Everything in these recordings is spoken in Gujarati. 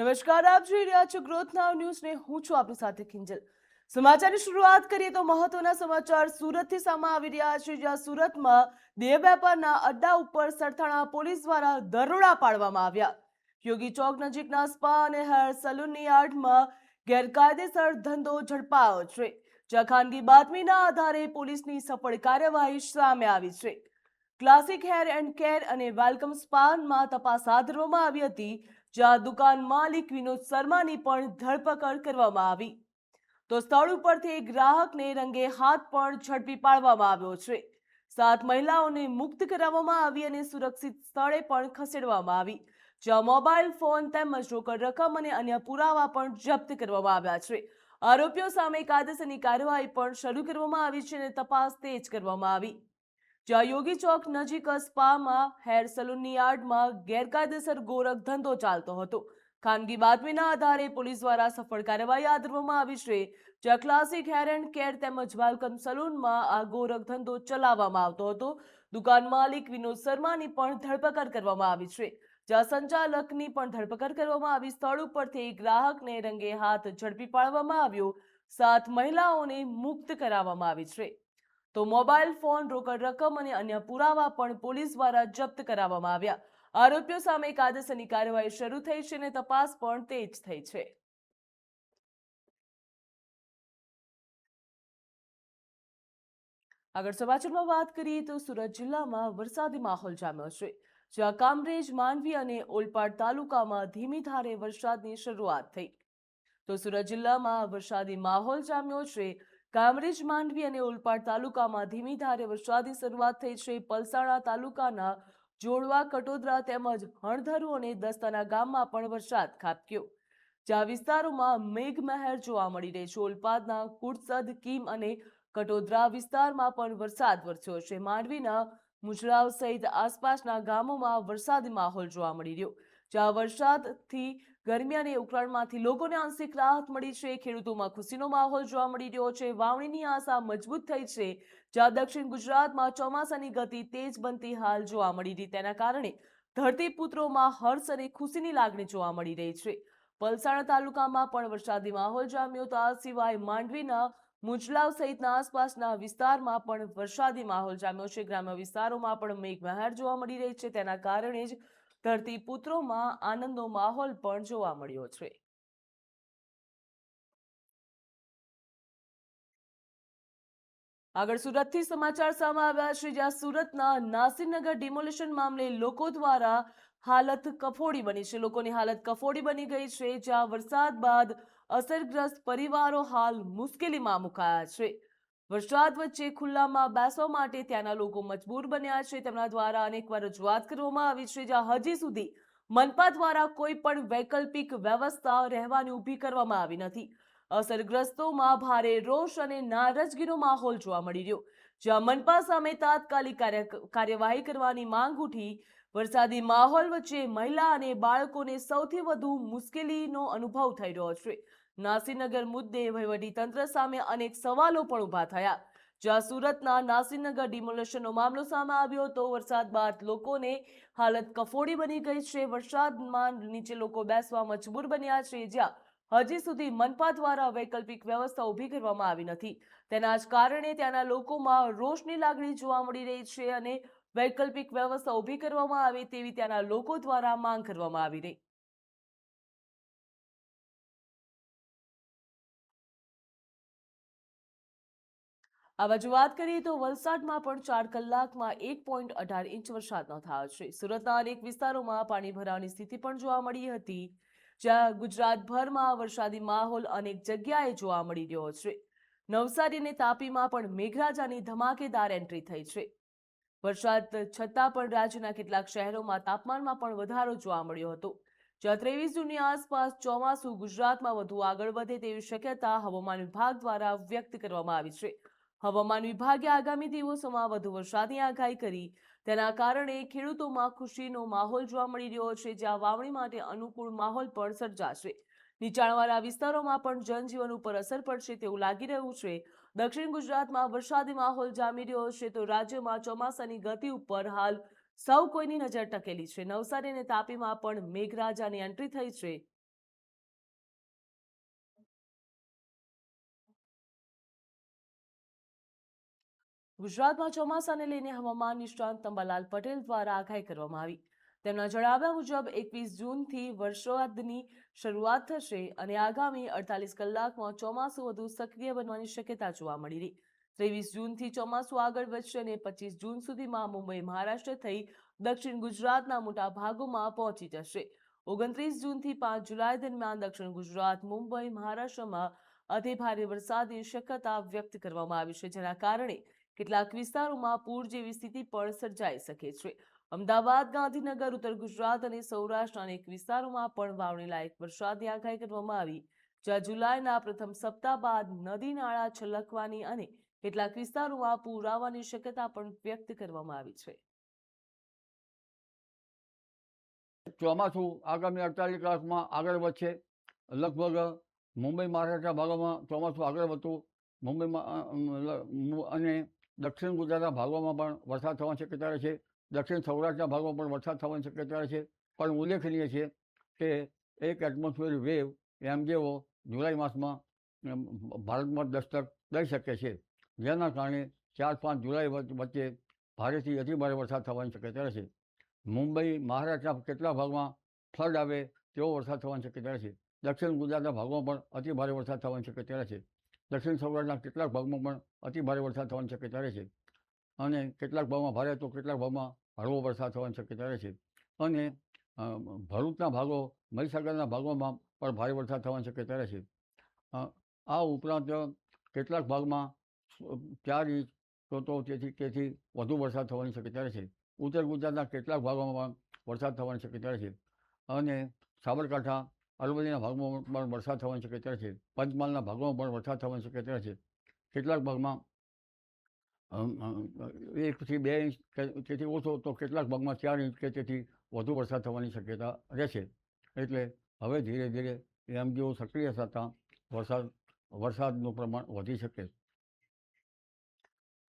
નમસ્કાર, આપ જોઈ રહ્યા છો ગ્રોથ નાવ ન્યૂઝ ને હું છું આપની સાથે કિંજલ. સમાચારની શરૂઆત કરીએ તો મહત્વના સમાચાર સુરતથી સામે આવી રહ્યા છે, જ્યાં સુરતમાં દેહ વેપારના અડ્ડા ઉપર સરથાણા પોલીસ દ્વારા દરોડા પાડવામાં આવ્યા. યોગી ચોક નજીકના સ્પા અને હેર સલૂનની યાર્ડમાં ગેરકાયદેસર ધંધો ઝડપાયો છે, જ્યાં ખાનગી બાતમીના આધારે પોલીસની સફળ કાર્યવાહી સામે આવી છે. ક્લાસિક હેર એન્ડ કેર અને વેલકમ સ્પામાં તપાસ હાથ ધરવામાં આવી હતી, જ્યાં દુકાન માલિક વિનોદ શર્માની પણ ધરપકડ કરવામાં આવી. તો સ્થળ ઉપરથી ગ્રાહકને રંગે હાથ પણ ઝડપી પાડવામાં આવ્યો છે. 7 મહિલાઓને મુક્ત કરાવવામાં આવી અને સુરક્ષિત સ્થળે પણ ખસેડવામાં આવી, જ્યાં મોબાઈલ ફોન તેમજ રોકડ રકમ અને અન્ય પુરાવા પણ જપ્ત કરવામાં આવ્યા છે. આરોપીઓ સામે કાયદેસરની કાર્યવાહી પણ શરૂ કરવામાં આવી છે અને તપાસ તેજ કરવામાં આવી, જ્યાં યોગી ચોક નજીક સ્પામાં હેર સલૂનની યાર્ડમાં ગેરકાયદેસર ગોરખ ધંધો ચાલતો હતો. ખાનગી બાતમીના આધારે પોલીસ દ્વારા સફળ કાર્યવાહી હાથ ધરવામાં આવી છે, જ્યાં ક્લાસિક હેર એન્ડ કેર તેમજ વેલકમ સલૂનમાં આ ગોરખ ધંધો ચલાવવામાં આવતો હતો. દુકાન માલિક વિનોદ શર્માની પણ ધરપકડ કરવામાં આવી છે, જ્યાં સંચાલકની પણ ધરપકડ કરવામાં આવી. સ્થળ ઉપરથી ગ્રાહકને રંગે હાથ ઝડપી પાડવામાં આવ્યો. 7 મહિલાઓને મુક્ત કરાવવામાં આવી છે. તો મોબાઈલ ફોન, રોકડ રકમ અને અન્ય પુરાવા પણ પોલીસ દ્વારા જપ્ત કરાવવામાં આવ્યા. આરોપીઓ સામે કાયદેસરની કાર્યવાહી શરૂ થઈ છે અને તપાસ પણ તેજ થઈ છે. આગળ સમાચારમાં વાત કરીએ તો સુરત જિલ્લામાં વરસાદી માહોલ જામ્યો છે, જ્યાં કામરેજ, માંડવી અને ઓલપાડ તાલુકામાં ધીમી ધારે વરસાદની શરૂઆત થઈ. તો સુરત જિલ્લામાં વરસાદી માહોલ જામ્યો છે. કામરેજ, માંડવી અને ઓલપાડ તાલુકામાં ધીમી ધારે વરસાદની શરૂઆત થઈ છે. પલસાણા તાલુકાના જોડવા, કટોદરા તેમજ હણધરુ અને દસ્તાના ગામમાં પણ વરસાદ ખાબક્યો, જ્યાં વિસ્તારોમાં મેઘમહેર જોવા મળી રહી છે. ઓલપાડના કુડસદ, કીમ અને કટોદરા વિસ્તારમાં પણ વરસાદ વરસ્યો છે. માંડવીના મુજરાવ સહિત આસપાસના ગામોમાં વરસાદી માહોલ જોવા મળી રહ્યો, જ્યાં વરસાદથી ગરમી અને ઉકળાટમાંથી લોકોને આંશિક રાહત મળી છે. ખેડૂતોમાં ખુશીનો માહોલ જોવા મળી રહ્યો છે. વાવણીની આશા મજબૂત થઈ છે, જ્યાં દક્ષિણ ગુજરાતમાં ચોમાસાની ગતિ તેજ બનતી હાલ જોવા મળી રહી, તેના કારણે ધરતીપુત્રોમાં હર્ષ અને ખુશીની લાગણી જોવા મળી રહી છે. પલસાણા તાલુકામાં પણ વરસાદી માહોલ જામ્યો. તો આ સિવાય માંડવીના મુજલાવ સહિતના આસપાસના વિસ્તારમાં પણ વરસાદી માહોલ જામ્યો છે. ગ્રામ્ય વિસ્તારોમાં પણ મેઘમહેર જોવા મળી રહી છે, તેના કારણે જ ધરતીપુત્રોમાં આનંદનો માહોલ પણ જોવા મળ્યો છે. આગળ સુરતથી સમાચાર સામે આવ્યા છે, જ્યાં સુરતના નાસિરનગર ડિમોલિશન મામલે લોકો દ્વારા હાલત કફોડી બની છે. લોકોની હાલત કફોડી બની ગઈ છે, જ્યાં વરસાદ બાદ અસરગ્રસ્ત પરિવારો હાલ મુશ્કેલીમાં મુકાયા છે. વરસાદ વચ્ચે ખુલ્લામાં બેસવા માટે ત્યાંના લોકો મજબૂર બન્યા છે. તેમના દ્વારા અનેકવાર રજૂઆત કરવામાં આવી છે, જ્યાં હજી સુધી મનપા દ્વારા કોઈ પણ વૈકલ્પિક વ્યવસ્થા રહેવાની ઊભી કરવામાં આવી નથી. અસરગ્રસ્તોમાં ભારે રોષ અને નારાજગીનો માહોલ જોવા મળી રહ્યો, જ્યાં મનપા સામે તાત્કાલિક કાર્યવાહી કરવાની માંગ ઉઠી. વરસાદી માહોલ વચ્ચે મહિલા અને બાળકોને સૌથી વધુ મુશ્કેલીનો અનુભવ થઈ રહ્યો છે. નાસિરનગર મુદ્દે વહીવટીતંત્ર સામે અનેક સવાલો પણ ઊભા થયા, જ્યાં સુરતના નાસિરનગર ડિમોલેશનનો મામલો સામે આવ્યો હતો. વરસાદ બાદ લોકોને હાલત કફોડી બની ગઈ છે. વરસાદમાં નીચે લોકો બેસવા મજબૂર બન્યા છે, જ્યાં હજી સુધી મનપા દ્વારા વૈકલ્પિક વ્યવસ્થા ઊભી કરવામાં આવી નથી. તેના જ કારણે ત્યાંના લોકોમાં રોષની લાગણી જોવા મળી રહી છે અને વૈકલ્પિક વ્યવસ્થા ઊભી કરવામાં આવે તેવી ત્યાંના લોકો દ્વારા માંગ કરવામાં આવી રહી. આ બાજુ વાત કરીએ તો વલસાડમાં પણ 4 કલાકમાં 1.18 ઇંચ વરસાદ નોંધાયો છે. સુરતના અનેક વિસ્તારોમાં પાણી ભરાવાની સ્થિતિ પણ જોવા મળી હતી, જ્યાં ગુજરાતભરમાં વરસાદી માહોલ અનેક જગ્યાએ જોવા મળી રહ્યો છે. નવસારી અને તાપીમાં પણ મેઘરાજાની ધમાકેદાર એન્ટ્રી થઈ છે. વરસાદ છતાં પણ રાજ્યના કેટલાક શહેરોમાં તાપમાનમાં પણ વધારો જોવા મળ્યો હતો, જ્યાં 23 જૂનની આસપાસ ચોમાસું ગુજરાતમાં વધુ આગળ વધે તેવી શક્યતા હવામાન વિભાગ દ્વારા વ્યક્ત કરવામાં આવી છે. હવામાન વિભાગે આગામી દિવસોમાં વધુ વરસાદની આગાહી કરી, તેના કારણે ખેડૂતોમાં ખુશીનો માહોલ જોવા મળી રહ્યો છે, જ્યાં વાવણી માટે અનુકૂળ માહોલ પણ સર્જાશે. નીચાણવાળા વિસ્તારોમાં પણ જનજીવન ઉપર અસર પડશે તેવું લાગી રહ્યું છે. દક્ષિણ ગુજરાતમાં વરસાદી માહોલ જામી રહ્યો છે, તો રાજ્યમાં ચોમાસાની ગતિ ઉપર હાલ સૌ કોઈની નજર ટકેલી છે. નવસારી અને તાપીમાં પણ મેઘરાજાની એન્ટ્રી થઈ છે, ગુજરાતમાં ચોમાસાને લઈને હવામાન નિષ્ણાંત અંબાલાલ પટેલ દ્વારા આગાહી કરવામાં આવી. તેમના જણાવ્યા મુજબ 21 જૂનથી વરસાદની શરૂઆત થશે અને આગામી 48 કલાકમાં ચોમાસું વધુ સક્રિય બનવાની શક્યતા જોવા મળી રહી. 23 જૂનથી ચોમાસું આગળ વધશે અને 25 જૂન સુધીમાં મુંબઈ, મહારાષ્ટ્ર થઈ દક્ષિણ ગુજરાતના મોટા ભાગોમાં પહોંચી જશે. 29 જૂનથી 5 જુલાઈ દરમિયાન દક્ષિણ ગુજરાત, મુંબઈ, મહારાષ્ટ્રમાં અતિ ભારે વરસાદની શક્યતા વ્યક્ત કરવામાં આવી છે, જેના કારણે કેટલાક વિસ્તારોમાં પૂર જેવી સ્થિતિ પણ સર્જાઈ શકે છે. અમદાવાદ, ગાંધીનગર, ઉત્તર ગુજરાત અને સૌરાષ્ટ્રના અનેક વિસ્તારોમાં પણ વાવણી લાયક વરસાદની આગાહી કરવામાં આવી, જ્યાં જુલાઈના પ્રથમ સપ્તાહ બાદ નદી નાળા છલકવાની અને કેટલાક વિસ્તારોમાં પૂર આવવાની શક્યતા પણ વ્યક્ત કરવામાં આવી છે. ચોમાસું આગામી 48 કલાકમાં આગળ વધશે. લગભગ મુંબઈ, મહારાષ્ટ્રના ભાગોમાં ચોમાસું આગળ વધતું મુંબઈમાં અને દક્ષિણ ગુજરાતના ભાગોમાં પણ વરસાદ થવાની શક્યતા રહે છે. દક્ષિણ સૌરાષ્ટ્રના ભાગોમાં પણ વરસાદ થવાની શક્યતા રહે છે. પણ ઉલ્લેખનીય છે કે એક એટમોસ્ફિયર વેવ જેવો જુલાઈ માસમાં ભારતમાં દસ્તક દઈ શકે છે, જેના કારણે 4-5 જુલાઈ વચ્ચે ભારેથી અતિભારે વરસાદ થવાની શક્યતા રહે છે. મુંબઈ, મહારાષ્ટ્રના કેટલાક ભાગમાં ફ્લડ આવે તેવો વરસાદ થવાની શક્યતા છે. દક્ષિણ ગુજરાતના ભાગમાં પણ અતિ ભારે વરસાદ થવાની શક્યતા છે. દક્ષિણ સૌરાષ્ટ્રના કેટલાક ભાગમાં પણ અતિ ભારે વરસાદ થવાની શક્યતા રહે છે અને કેટલાક ભાગમાં ભારે તો કેટલાક ભાગમાં હળવો વરસાદ થવાની શક્યતા રહે છે. અને ભરૂચના ભાગો, મહીસાગરના ભાગોમાં પણ ભારે વરસાદ થવાની શક્યતા રહે છે. આ ઉપરાંત કેટલાક ભાગમાં 4 ઇંચ તો તેથી વધુ વરસાદ થવાની શક્યતા રહે છે. ઉત્તર ગુજરાતના કેટલાક ભાગોમાં પણ વરસાદ થવાની શક્યતા છે અને સાબરકાંઠા, અરવલ્લીના ભાગમાં પણ વરસાદ થવાની શક્યતા છે. પંચમહાલના ભાગોમાં પણ વરસાદ થવાની શક્યતા છે. કેટલાક ભાગમાં 1 થી 2 ઇંચ તેથી ઓછો તો કેટલાક ભાગમાં 4 ઇંચ કે તેથી વધુ વરસાદ થવાની શક્યતા રહેશે. એટલે હવે ધીરે ધીરે એમજીઓ સક્રિય થતાં વરસાદનું પ્રમાણ વધી શકે.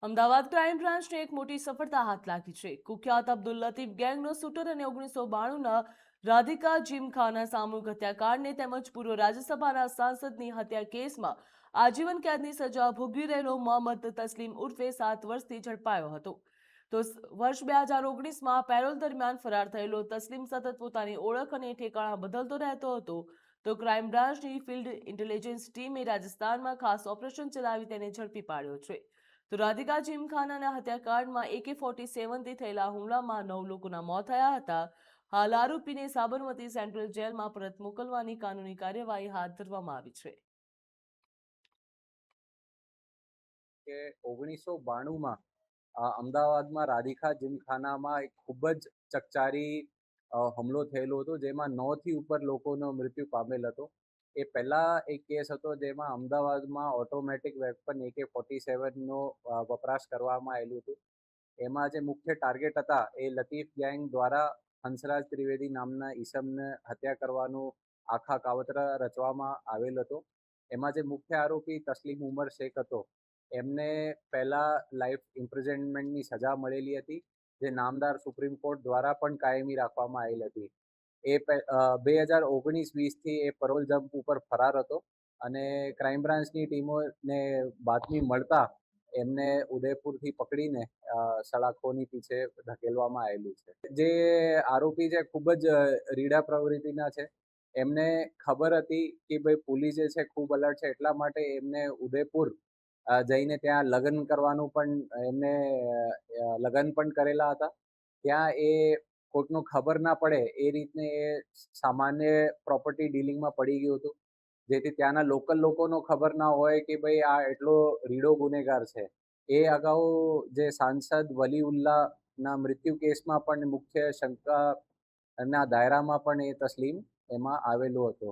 અમદાવાદ ક્રાઇમ બ્રાન્ચને એક મોટી સફળતા હાથ લાગી છે. કુખ્યાત અબ્દુલ લતીફ ગેંગનો શૂટર અને 1992ના રાધિકા જીમખાના સામૂહિક હત્યાકાંડને તેમજ પૂર્વ રાજ્યસભાના સાંસદની હત્યા કેસમાં આજીવન કેદની સજા ભોગવી રહેલો મોહમ્મદ તસ્લીમ ઉર્ફે 7 વર્ષથી ઝડપાયો હતો. તો વર્ષ 2019માં પેરોલ દરમિયાન ફરાર થયેલો તસ્લીમ સતત પોતાની ઓળખ અને ઠેકાણા બદલતો રહેતો હતો. તો ક્રાઇમ બ્રાન્ચની ફિલ્ડ ઇન્ટેલિજન્સ ટીમે રાજસ્થાનમાં ખાસ ઓપરેશન ચલાવી તેને ઝડપી પાડ્યો છે. તો રાધિકા જીમખાનાના હત્યાકાંડમાં AK-47થી થયેલા હુમલામાં 9 લોકોના મોત થયા હતા. હાલ આરોપીને સાબરમતી સેન્ટ્રલ જેલમાં પરત મોકલવાની કાનૂની કાર્યવાહી હાથ ધરવામાં આવી છે. કે 1992માં અમદાવાદમાં રાધિકા જીમખાનામાં એક ખૂબ જ ચકચારી હુમલો થયેલો હતો, જેમાં 9થી ઉપર લોકોનો મૃત્યુ પામેલ હતો. એ પહેલા એક કેસ હતો જેમાં અમદાવાદમાં ઓટોમેટિક વેપન AK-47નો વપરાશ કરવામાં આવેલું હતું. એમાં જે મુખ્ય ટાર્ગેટ હતા એ લતીફ ગેંગ દ્વારા હંસરાજ ત્રિવેદી નામના ઈસમને હત્યા કરવાનું આખા કાવતરા રચવામાં આવેલ હતો. એમાં જે મુખ્ય આરોપી તસ્લીમ ઉમર શેખ હતો, એમને પહેલા લાઈફ ઇમ્પ્રિઝનમેન્ટની સજા મળેલી હતી, જે નામદાર સુપ્રીમ કોર્ટ દ્વારા પણ કાયમી રાખવામાં આવેલ હતી. એ 2019-20થી એ પરોલ જમ્પ ઉપર ફરાર હતો અને ક્રાઇમ બ્રાન્ચની ટીમોને બાતમી મળતા એમને ઉદયપુરથી પકડીને સલાખોની પીછે ધકેલવામાં આવેલું છે. જે આરોપી છે ખૂબ જ રીડા પ્રવૃત્તિના છે. એમને ખબર હતી કે ભાઈ પોલીસ જે છે ખૂબ અલર્ટ છે, એટલા માટે એમને ઉદયપુર જઈને ત્યાં લગ્ન કરવાનું પણ એમને લગ્ન પણ કરેલા હતા. ત્યાં એ કોઈકનો ખબર ના પડે એ રીતને એ સામાન્ય પ્રોપર્ટી ડીલિંગમાં પડી ગયું હતું, જેથી ત્યાંના લોકલ લોકોનો ખબર ના હોય કે ભાઈ આ એટલો રીડો ગુનેગાર છે. એ અગાઉ જે સાંસદ વલીઉલ્લાહના મૃત્યુ કેસમાં પણ મુખ્ય શંકાના દાયરામાં પણ એ તસ્લીમ એમાં આવેલો હતો.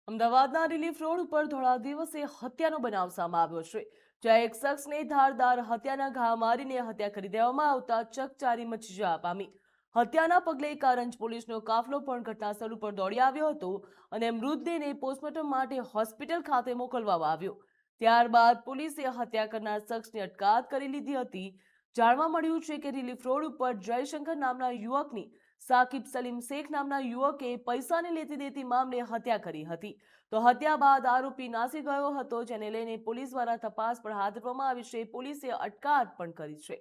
અમદાવાદના રિલીફ રોડ ઉપર ધોળા દિવસે હત્યાનો બનાવ સામે આવ્યો છે, જ્યાં એક શખ્સને ધારદાર હત્યાના ઘા મારીને હત્યા કરી દેવામાં આવતા ચકચારી મચી જવા પામી. હત્યાના પગલે કારંજ પોલીસનો કાફલો પણ ઘટનાસ્થળ ઉપર દોડી આવ્યો હતો અને મૃતદેહને પોસ્ટમોર્ટમ માટે હોસ્પિટલ ખાતે મોકલવામાં આવ્યો. ત્યારબાદ પોલીસે હત્યા કરનાર શખ્સની અટકાયત કરી લીધી હતી. જાણવા મળ્યું છે કે રિલીફ રોડ ઉપર જયશંકર નામના યુવકની સાકિબ સલીમ શેખ નામના યુવકે પૈસાની લેતી દેતી મામલે હત્યા કરી હતી. તો હત્યા બાદ આરોપી નાસી ગયો હતો, જેને લઈને પોલીસ દ્વારા તપાસ પણ હાથ ધરવામાં આવી છે. પોલીસે અટકાયત પણ કરી છે.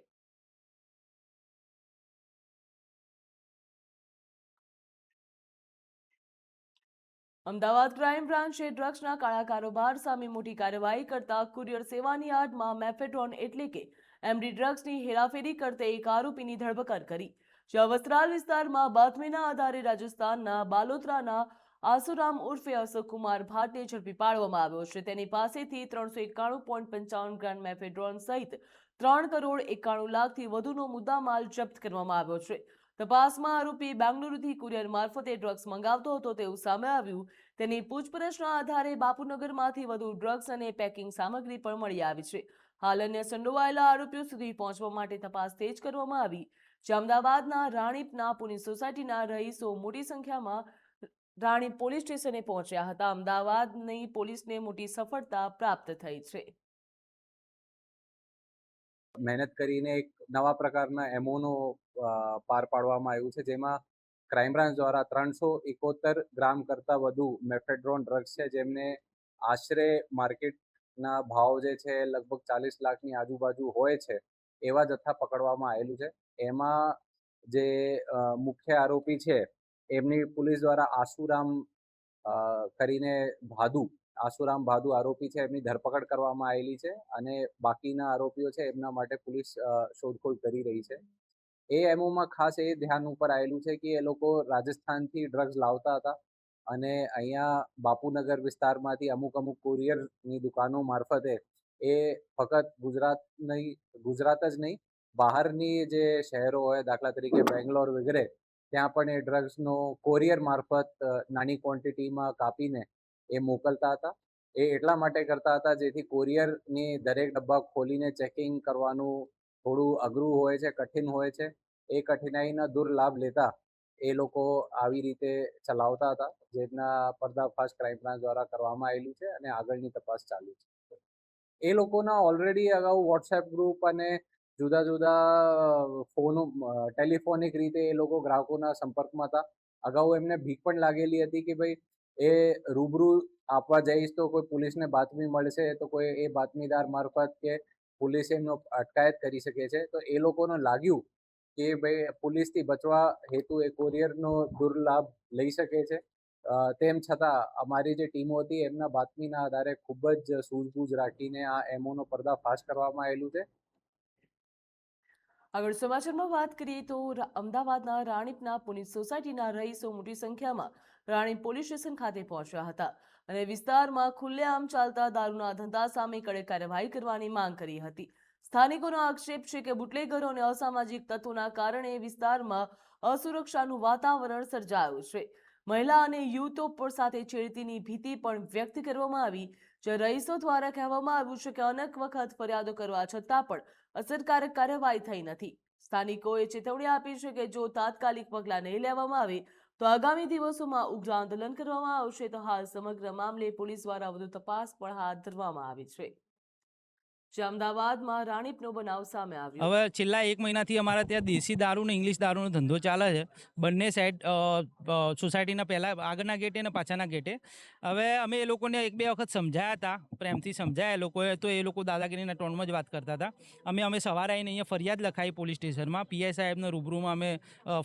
અમદાવાદ ક્રાઇમ બ્રાન્ચે ડ્રગ્સના કાળા કારોબાર સામે મોટી કાર્યવાહી કરતા કુરિયર સેવાની આડમાં મેફેડ્રોન એટલે કે એમડી ડ્રગ્સની હેરાફેરી કરતા એક આરોપીની ધરપકડ કરી. જ્યાં વસ્ત્રાલ વિસ્તારમાં બાતમીના આધારે રાજસ્થાનના બાલોતરાના આસુરામ ઉર્ફે અશોકકુમાર ભાટને ઝડપી પાડવામાં આવ્યો છે. તેની પાસેથી 391.55 ગ્રામ મેફેડ્રોન સહિત 3,91,00,000થી વધુનો મુદ્દામાલ જપ્ત કરવામાં આવ્યો છે. તપાસમાં આરોપી બેંગલુરુથી કુરિયર મારફતે ડ્રગ્સ મંગાવતો હતો તેવું સામે આવ્યું. તેની પૂછપરછના આધારે બાપુનગરમાંથી વધુ ડ્રગ્સ અને પેકિંગ સામગ્રી પણ મળી આવી છે. હાલ અન્ય સંડોવાયેલા આરોપીઓ સુધી પહોંચવા માટે તપાસ તેજ કરવામાં આવી છે. અમદાવાદના રાણીપના પુની સોસાયટીના રહીશો મોટી સંખ્યામાં રાણી પોલીસ સ્ટેશને પહોંચ્યા હતા. અમદાવાદની પોલીસને મોટી સફળતા પ્રાપ્ત થઈ છે. મહેનત કરીને એક નવા પ્રકારના એમઓનો પાર પાડવામાં આવ્યું છે, જેમાં ક્રાઇમ બ્રાન્ચ દ્વારા 371 ગ્રામ કરતાં વધુ મેફેડ્રોન ડ્રગ્સ છે, જેમને આશરે માર્કેટના ભાવ જે છે લગભગ 40 લાખની આજુબાજુ હોય છે, એવા જથ્થા પકડવામાં આવેલું છે. એમાં જે મુખ્ય આરોપી છે એમની પોલીસ દ્વારા આસુરામ ભાદુ આરોપી છે, એમની ધરપકડ કરવામાં આવેલી છે અને બાકીના આરોપીઓ છે એમના માટે પોલીસ શોધખોળ કરી રહી છે. એ એમઓમાં ખાસ એ ધ્યાન ઉપર આવેલું છે કે એ લોકો રાજસ્થાનથી ડ્રગ્સ લાવતા હતા અને અહીંયા બાપુનગર વિસ્તારમાંથી અમુક કુરિયરની દુકાનો મારફતે એ ફક્ત ગુજરાત જ નહીં, બહારની જે શહેરો હોય, દાખલા તરીકે બેંગ્લોર વગેરે, ત્યાં પણ એ ડ્રગ્સનો કોરિયર મારફત નાની ક્વોન્ટિટીમાં કાપીને એ મોકલતા હતા. એ એટલા માટે કરતા હતા જેથી કોરિયરની દરેક ડબ્બા ખોલીને ચેકિંગ કરવાનું થોડું અઘરું હોય છે, કઠિન હોય છે. એ કઠિનાઈના દુર્લાભ લેતા એ લોકો આવી રીતે ચલાવતા હતા, જેના પર્દાફાશ ક્રાઇમ બ્રાન્ચ દ્વારા કરવામાં આવેલું છે અને આગળની તપાસ ચાલુ છે. એ લોકોના ઓલરેડી અગાઉ વોટ્સએપ ગ્રુપ અને જુદા જુદા ટેલિફોનિક રીતે એ લોકો ગ્રાહકોના સંપર્કમાં હતા. અગાઉ એમને બીક પણ લાગેલી હતી કે ભાઈ એ રૂબરૂ આપવા જઈશ તો કોઈ પોલીસને બાતમી મળશે તો કોઈ એ બાતમીદાર મારફત કે પોલીસ એમનો અટકાયત કરી શકે છે. તો એ લોકોને લાગ્યું કે ભાઈ પોલીસથી બચવા હેતુ એ કોરિયરનો દુર્લાભ લઈ શકે છે. તેમ છતાં અમારી જે ટીમો હતી એમના બાતમીના આધારે ખૂબ જ સૂઝબૂઝ રાખીને આ એમઓનો પર્દાફાશ કરવામાં આવેલું છે. આગળ સમાચારમાં વાત કરીએ તો અમદાવાદના રાણીપના પુની સોસાયટીના રહીશો મોટી સંખ્યામાં રાણી પોલીસ સ્ટેશન ખાતે પહોંચ્યા હતા અને વિસ્તારમાં ખુલ્લેઆમ ચાલતા દારૂના ધંધા સામે કડક કાર્યવાહી કરવાની માંગ કરી હતી. સ્થાનિકોનો આક્ષેપ છે કે બુટલેગરો અને અસામાજિક તત્વોના કારણે વિસ્તારમાં અસુરક્ષાનું વાતાવરણ સર્જાયું છે. મહિલા અને યુવતો પર સાથે છેડતીની ભીતિ પણ વ્યક્ત કરવામાં આવી. જે રહીશો દ્વારા કહેવામાં આવ્યું છે કે અનેક વખત ફરિયાદો કરવા છતાં પણ અસરકારક કાર્યવાહી થઈ નથી. સ્થાનિકોએ ચેતવણી આપી છે કે જો તાત્કાલિક પગલાં નહીં લેવામાં આવે તો આગામી દિવસોમાં ઉગ્ર આંદોલન કરવામાં આવશે. તો હાલ સમગ્ર મામલે પોલીસ દ્વારા વધુ તપાસ પણ હાથ ધરવામાં આવી છે. અમદાવાદમાં રાણીપનો બનાવ સામે આવ્યો. હવે છેલ્લા 1 મહિનાથી અમારા ત્યાં દેશી દારૂ ને ઇંગ્લિશ દારૂનો ધંધો ચાલે છે. બંને સાઈડ સોસાયટીના પહેલાં આગળના ગેટે અને પાછળના ગેટે. હવે અમે એ લોકોને 1-2 વખત સમજાયા હતા, પ્રેમથી સમજાયા એ લોકોએ, તો એ લોકો દાદાગીરીના ટોનમાં જ વાત કરતા હતા. અમે સવારે આવીને અહીંયા ફરિયાદ લખાવી પોલીસ સ્ટેશનમાં. પીઆઈ સાહેબના રૂબરૂમાં અમે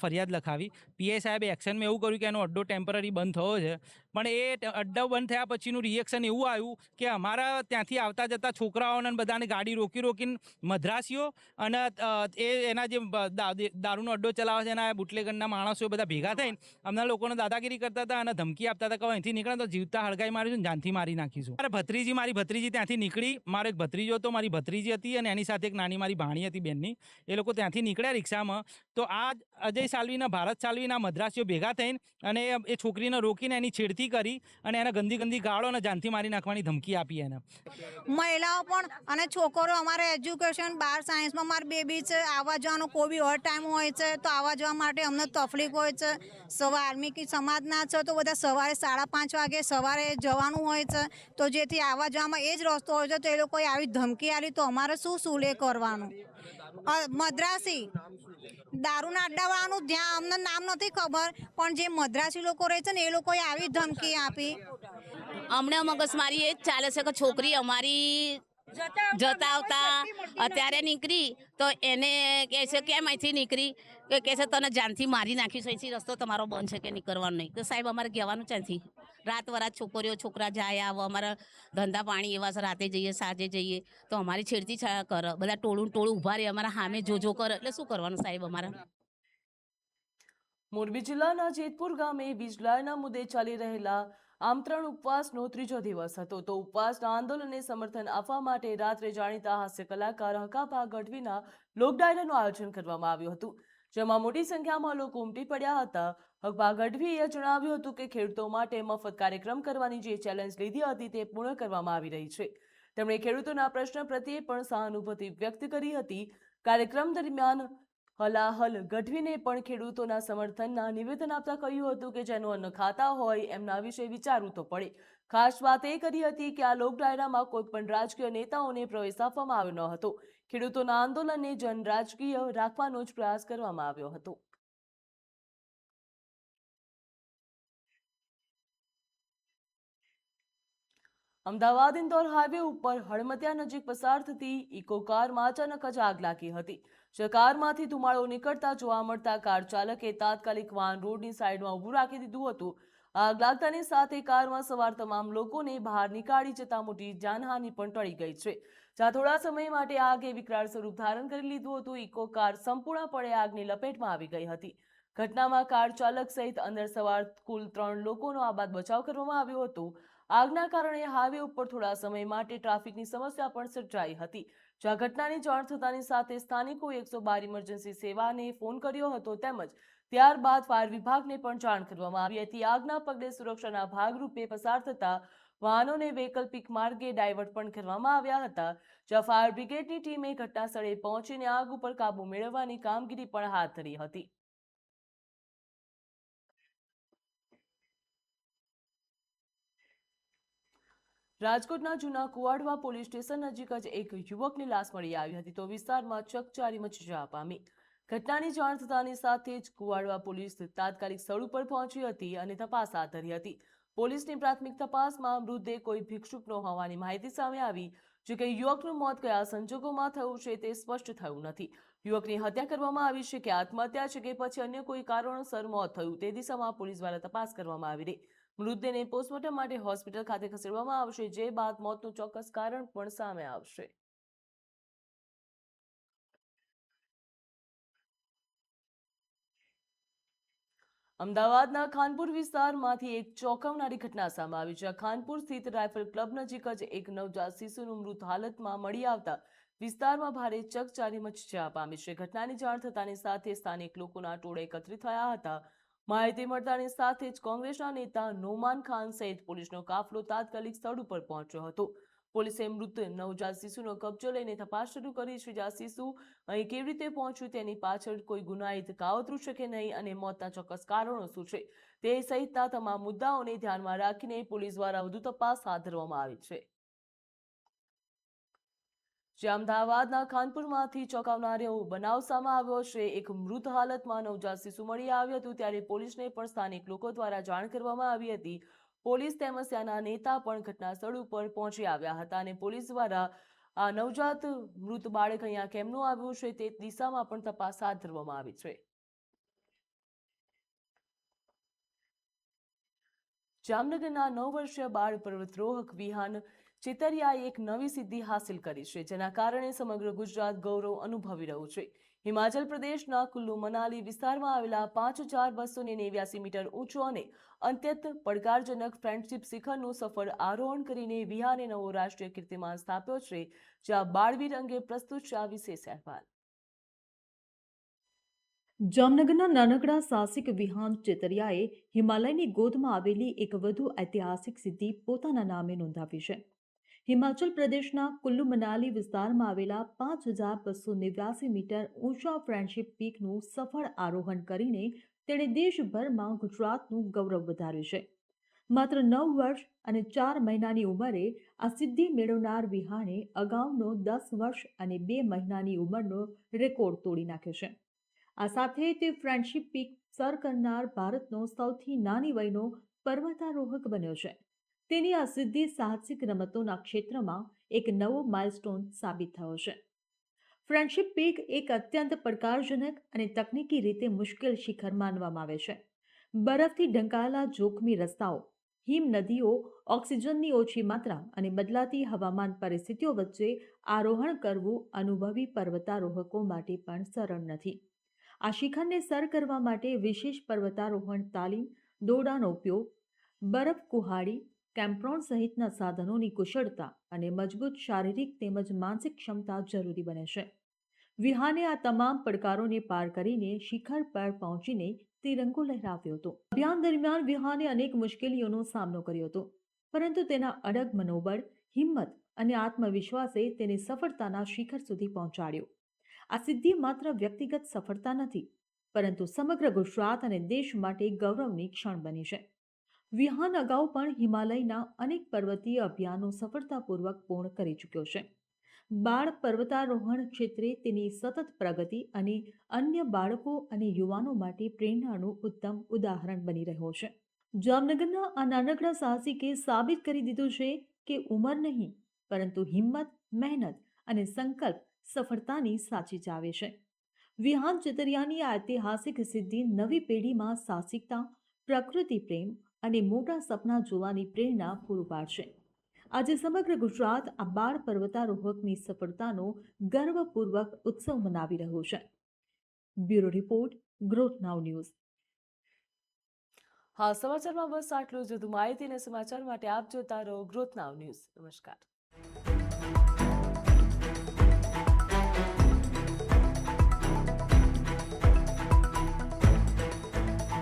ફરિયાદ લખાવી. પીઆઈ સાહેબે એક્શનમાં એવું કર્યું કે એનો અડ્ડો ટેમ્પરરી બંધ થયો છે, પણ એ અડ્ડો બંધ થયા પછીનું રિએક્શન એવું આવ્યું કે અમારા ત્યાંથી આવતા જતા છોકરાઓને બધાને ગાડી રોકીને મદ્રાસીઓ અને એના જે દારૂનો અડ્ડો ચલાવે છે એના બુટલેગરના માણસો બધા ભેગા થઈને અમના લોકોને દાદાગીરી કરતા હતા અને ધમકી આપતા હતા કે અહીંથી નીકળે તો જીવતા હળગાઈ મારીશું, જાનથી મારી નાખીશું. મારી ભત્રીજી ત્યાંથી નીકળી. મારો એક ભત્રીજો હતો, મારી ભત્રીજી હતી અને એની સાથે એક નાની મારી ભાણી હતી બેનની. એ લોકો ત્યાંથી નીકળ્યા રિક્ષામાં. તો આ અજય સાલ્વીના, ભારત સાલ્વીના મદ્રાસીઓ ભેગા થઈને અને એ છોકરીને રોકીને એની છેડતી કરી અને એને ગંદી ગાળો અને જાનથી મારી નાખવાની ધમકી આપી એને. મહિલાઓ પણ અને છોકરો અમારે એજ્યુકેશન 12 સાયન્સમાં મારી બેબી છે. આવવા જવાનો કોઈ બી ઓવર ટાઈમ હોય છે તો આવવા જવા માટે અમને તકલીફ હોય છે. વાલ્મીકી સમાજના છે તો બધા સવારે 5:30 વાગે સવારે જવાનું હોય છે, તો જેથી આવવા જવામાં એ જ રસ્તો હોય છે. તો એ લોકોએ આવી ધમકી આપી તો અમારે શું સુલે કરવાનું? મદ્રાસી દારૂના અડ્ડાવાળાનું જ્યાં અમને નામ નથી ખબર, પણ જે મદ્રાસી લોકો રહે છે ને એ લોકોએ આવી ધમકી આપી. હમણાં મગજમારી એ જ ચાલે છે કે છોકરી અમારી જતા આવતા અત્યારે નીકળી તો એને કહે છે કેમ અહીંથી નીકળી, કે કહે છે તને જાનથી મારી નાખીશ, અહીંથી રસ્તો તમારો બંધ છે કે નીકળવાનું નહીં. તો સાહેબ અમારે કહેવાનું ક્યાંથી? રાત વરાત છોકરીઓ છોકરા જાય આવો, અમારા ધંધા પાણી એવા છે, રાતે જઈએ સાંજે જઈએ તો અમારી છેડતી છાયા કરે, બધા ટોળું ઊભા રહે, અમારા સામે જોજો કરે, એટલે શું કરવાનું સાહેબ અમારે? મોરબી જિલ્લાના જેતપુર ગામે વીજ લાઇનના મુદ્દે ચાલી રહેલા આમંત્રણ ઉપવાસનો ત્રીજો દિવસ હતો. તો ઉપવાસના આંદોલનને સમર્થન આપવા માટે રાત્રે જાણીતા હાસ્ય કલાકાર હકાભા ગઢવીના લોક ડાયરાનું આયોજન કરવામાં આવ્યું હતું, જેમાં મોટી સંખ્યામાં લોકો ઉમટી પડ્યા હતા. હકભા ગઢવીએ જણાવ્યું હતું કે ખેડૂતો માટે મફત કાર્યક્રમ કરવાની જે ચેલેન્જ લીધી હતી તે પૂર્ણ કરવામાં આવી રહી છે. તેમણે ખેડૂતોના પ્રશ્ન પ્રત્યે પણ સહાનુભૂતિ વ્યક્ત કરી હતી. કાર્યક્રમ દરમિયાન હલાહલ ગઢવીને પણ ખેડૂતોના સમર્થનના નિવેદન આપતા કહ્યું હતું કે જેનું અન્ન ખાતા હોય એમના વિશે વિચારવું તો પડે. ખાસ વાત એ કરી હતી કે આ લોક ડાયરામાં કોઈ પણ રાજકીય નેતાઓને પ્રવેશ આપવામાં આવ્યો ન હતો. ખેડૂતોના આંદોલનને જન રાજકીય રાખવાનો જ પ્રયાસ કરવામાં આવ્યો હતો. અમદાવાદ ઇન્દોર હાઈવે ઉપર હળમતિયા નજીક પસાર થતી ઇકો કારમાં અચાનક જ આગ લાગી હતી. જે કારમાંથી ધુમાડો નીકળતા જોવા મળતા કાર ચાલકે તાત્કાલિક વાહન રોડની સાઈડમાં ઊભું રાખી દીધું હતું. આગ લાગતાની સાથે કારમાં સવાર તમામ લોકોને બહાર નીકાળી જતા મોટી જાનહાનિ પણ ટળી ગઈ છે. જ્યાં થોડા સમય માટે આગે વિકરાળ સ્વરૂપ ધારણ કરી લીધું હતું. ઇકો કાર સંપૂર્ણપણે આગની લપેટમાં આવી ગઈ હતી. ઘટનામાં કાર ચાલક સહિત અંદર સવાર કુલ 3 લોકોનો આબાદ બચાવ કરવામાં આવ્યો હતો. આગના કારણે હાઈવે ઉપર થોડા સમય માટે ટ્રાફિકની સમસ્યા પણ સર્જાઈ હતી. જ્યાં ઘટનાની જાણ થતાની સાથે સ્થાનિકોએ 112 ઇમરજન્સી સેવાને ફોન કર્યો હતો, તેમજ ત્યારબાદ ફાયર વિભાગને પણ જાણ કરવામાં આવી હતી. આગના પગલે સુરક્ષાના ભાગરૂપે પસાર થતા વાહનોને વૈકલ્પિક માર્ગે ડાયવર્ટ પણ કરવામાં આવ્યા હતા. જ્યાં ફાયર બ્રિગેડની ટીમે ઘટના સ્થળે પહોંચીને આગ ઉપર કાબુ મેળવવાની કામગીરી પણ હાથ ધરી હતી. રાજકોટના જૂના કુવાડવા પોલીસ સ્ટેશન નજીક જ એક યુવકની લાશ મળી આવી હતી. તો વિસ્તારમાં ચકચારી મચી જવા પામી. ઘટનાની જાણ થતાની સાથે જ કુવાડવા પોલીસ તાત્કાલિક સ્થળ ઉપર પહોંચી હતી અને તપાસ હાથ ધરી હતી. પોલીસની પ્રાથમિક તપાસમાં મૃતદેહ કોઈ ભિક્ષુકનો હોવાની માહિતી સામે આવી. જો કે યુવકનું મોત કયા સંજોગોમાં થયું છે તે સ્પષ્ટ થયું નથી. યુવકની હત્યા કરવામાં આવી છે કે આત્મહત્યા છે કે પછી અન્ય કોઈ કારણોસર મોત થયું તે દિશામાં પોલીસ દ્વારા તપાસ કરવામાં આવી રહી. મૃતદેહને પોસ્ટમોર્ટમ માટે હોસ્પિટલ ખાતે ખસેડવામાં આવશે, જે બાદ મોતનું ચોક્કસ કારણ પણ સામે આવશે. અમદાવાદના ખાનપુર વિસ્તારમાંથી એક ચોંકાવનારી ઘટના સામે આવી, જ્યાં ખાનપુર સ્થિત રાઇફલ ક્લબ નજીક જ એક નવજાત શિશુનું મૃત હાલતમાં મળી આવતા વિસ્તારમાં ભારે ચકચારી મચી જવા પામી છે. ઘટનાની જાણ થતાની સાથે સ્થાનિક લોકોના ટોળા એકત્રિત થયા હતા. માહિતી મળતાની સાથે જ કોંગ્રેસના નેતા નોમાન ખાન સહિત પોલીસનો કાફલો તાત્કાલિક સ્થળ ઉપર પહોંચ્યો હતો. પોલીસે મૃત નવજાત શિશુનો કબજો લઈને તપાસ શરૂ કરી છે. જ્યાં શિશુ અહીં કેવી રીતે પહોંચ્યું, તેની પાછળ કોઈ ગુનાહિત કાવતરું છે કે નહીં અને મોતના ચોક્કસ કારણો શું છે તે સહિતના તમામ મુદ્દાઓને ધ્યાનમાં રાખીને પોલીસ દ્વારા વધુ તપાસ હાથ ધરવામાં આવી છે. અમદાવાદના ખાનપુરમાંથી ચોંકાવનારો બનાવ સામે આવ્યો છે. એક મૃત હાલતમાં નવજાત શિશુ મળી આવ્યું હતું, ત્યારે પોલીસને પણ સ્થાનિક લોકો દ્વારા જાણ કરવામાં આવી હતી. પોલીસ તેમજ ત્યાંના નેતા પણ ઘટના સ્થળ ઉપર પહોંચી આવ્યા હતા અને પોલીસ દ્વારા આ નવજાત મૃત બાળક અહીંયા કેમનું આવ્યું છે તે દિશામાં પણ તપાસ હાથ ધરવામાં આવી છે. જામનગરના 9 વર્ષીય બાળ પર્વતારોહક વિહાન ચેતરિયાએ એક નવી સિદ્ધિ હાંસિલ કરી છે, જેના કારણે સમગ્ર ગુજરાત ગૌરવ અનુભવી રહ્યું છે. હિમાચલ પ્રદેશના કુલ્લુ મનાલી વિસ્તારમાં આવેલા 5289 મીટર ઊંચો અને અત્યંત પડકારજનક ફ્રેન્ડશિપ શિખરનું સફળ આરોહણ કરીને વિહાને નવો રાષ્ટ્રીય કીર્તિમાન સ્થાપ્યો છે. જ્યાં બાળવીર અંગે પ્રસ્તુત છે આ વિશેષ અહેવાલ. જામનગરના નાનકડા સાહસિક વિહાન ચેતરિયાએ હિમાલયની ગોદમાં આવેલી એક વધુ ઐતિહાસિક સિદ્ધિ પોતાના નામે નોંધાવી છે. હિમાચલ પ્રદેશના કુલ્લુ મનાલી વિસ્તારમાં આવેલા 5289 મીટર ઊંચા ફ્રેન્ડશિપ પીકનું સફળ આરોહણ કરીને તેણે દેશભરમાં ગુજરાતનું ગૌરવ વધાર્યું છે. માત્ર 9 વર્ષ અને 4 મહિનાની ઉંમરે આ સિદ્ધિ મેળવનાર વિહાને અગાઉનો 10 વર્ષ અને 2 મહિનાની ઉંમરનો રેકોર્ડ તોડી નાખ્યો છે. આ સાથે તે ફ્રેન્ડશિપ પીક સર કરનાર ભારતનો સૌથી નાની વયનો પર્વતારોહક બન્યો છે. તેની આ સિદ્ધિ સાહસિક રમતોના ક્ષેત્રમાં એક નવો માઇલસ્ટોન સાબિત થયો છે. ફ્રેન્ડશિપ પીક એક અત્યંત પડકારજનક અને તકનીકી રીતે મુશ્કેલ શિખર માનવામાં આવે છે. બરફથી ઢંકાયેલા જોખમી રસ્તાઓ, હિમ નદીઓ, ઓક્સિજનની ઓછી માત્રા અને બદલાતી હવામાન પરિસ્થિતિઓ વચ્ચે આરોહણ કરવું અનુભવી પર્વતારોહકો માટે પણ સરળ નથી. આ શિખરને સર કરવા માટે વિશેષ પર્વતારોહણ તાલીમ, દોરડાનો ઉપયોગ, બરફ કુહાડી, કેમ્પ્રોન સહિતના સાધનોની કુશળતા અને મજબૂત શારીરિક તેમજ માનસિક ક્ષમતા જરૂરી બને છે. વિહાને આ તમામ પડકારોને પાર કરીને શિખર પર પહોંચીને તિરંગો લહેરાવ્યો હતો. અભિયાન દરમિયાન વિહાને અનેક મુશ્કેલીઓનો સામનો કર્યો હતો, પરંતુ તેના અડગ મનોબળ, હિંમત અને આત્મવિશ્વાસે તેને સફળતાના શિખર સુધી પહોંચાડ્યો. આ સિદ્ધિ માત્ર વ્યક્તિગત સફળતા નથી, પરંતુ સમગ્ર ગુજરાત અને દેશ માટે ગૌરવની ક્ષણ બની છે. વિહાન અગાઉ પણ હિમાલયના અનેક પર્વતીય અભિયાનો સફળતાપૂર્વક પૂર્ણ કરી ચૂક્યો છે. બાળ પર્વતારોહણ ક્ષેત્રે તેની સતત પ્રગતિ અને અન્ય બાળકો અને યુવાનો માટે પ્રેરણાનું ઉત્તમ ઉદાહરણ બની રહ્યો છે. જામનગરના આ નાનકડા સાહસિકે સાબિત કરી દીધું છે કે ઉંમર નહીં, પરંતુ હિંમત, મહેનત અને સંકલ્પ સફળતાની સાચી ચાવી છે. વિહાન ચતરિયાની આ ઐતિહાસિક સિદ્ધિ નવી પેઢીમાં સાહસિકતા, પ્રકૃતિ પ્રેમ અને મોટા સપના જોવાની પ્રેરણા પૂરું પાડશે. આજે સમગ્ર ગુજરાત આ બાળ પર્વતારોહકની સફળતાનો ગર્વપૂર્વક ઉત્સવ મનાવી રહ્યું છે. બ્યુરો રિપોર્ટ, ગ્રોથ નાઉ ન્યૂઝ. હા, સમાચારમાં બસ આટલું જ. વધુ માહિતી અને સમાચાર માટે આપ જોતા રહો ગ્રોથ નાઉ ન્યૂઝ. નમસ્કાર.